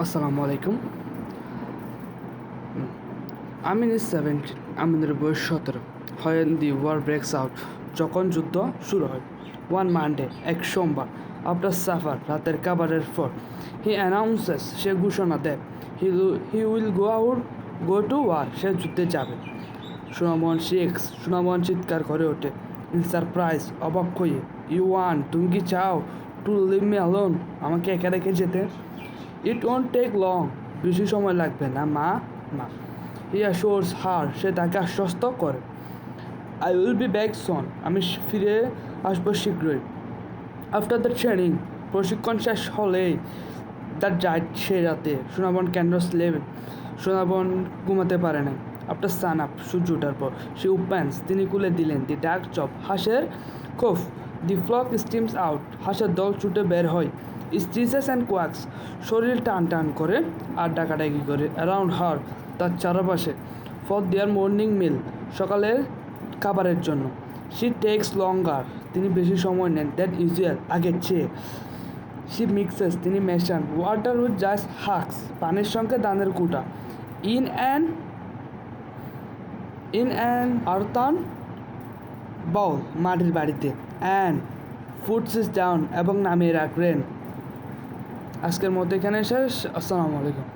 আসসালামু আলাইকুম। আমি ইন 17, আমাদের বয়স 17। When the war breaks out, যখন যুদ্ধ শুরু হয়। One Monday, এক সোমবার, after supper, রাতের খাবারের পর, he announces, সে ঘোষণা দেয়, he will go to war, সে যুদ্ধে যাবে। সুনামন চিৎকার করে ওঠে, in surprise, অবাক হয়ে, you want, তুমি কি চাও, to leave me alone, আমাকে একা রেখে যেতে? It won't take long, বেশি সময় লাগবে না মা। He assures her, সে তাকে আশ্বস্ত করে, I will be back soon, আমি ফিরে আসবো শীঘ্রই। After the training, প্রশিক্ষণ শেষ হলেই, that night, সেই রাতে, সুনামন cannot sleep, সুনামন ঘুমাতে পারে না। After sun up, সূর্য ওঠার পর, she opens, তিনি খুলে দিলেন, the dark chop, হাঁসের খোপ, the flock steams out, হাঁসের দল ছুটে বের হয়, stretches and quacks, শরীর টান করে আর ডাকাডাকি করে, around her, তার চারপাশে, for their morning meal, সকালের খাবারের জন্য, she takes longer, তিনি বেশি সময় নেন, that usual, আগের চেয়ে, she mixes, তিনি মেশান, water with just husks, পানির সঙ্গে ধানের কুটা, in an earthen bowl, মাটির বাড়িতে, and puts it down, এবং নামিয়ে রাখলেন। আজকের মতো এখানে শেষ। আসসালামু আলাইকুম।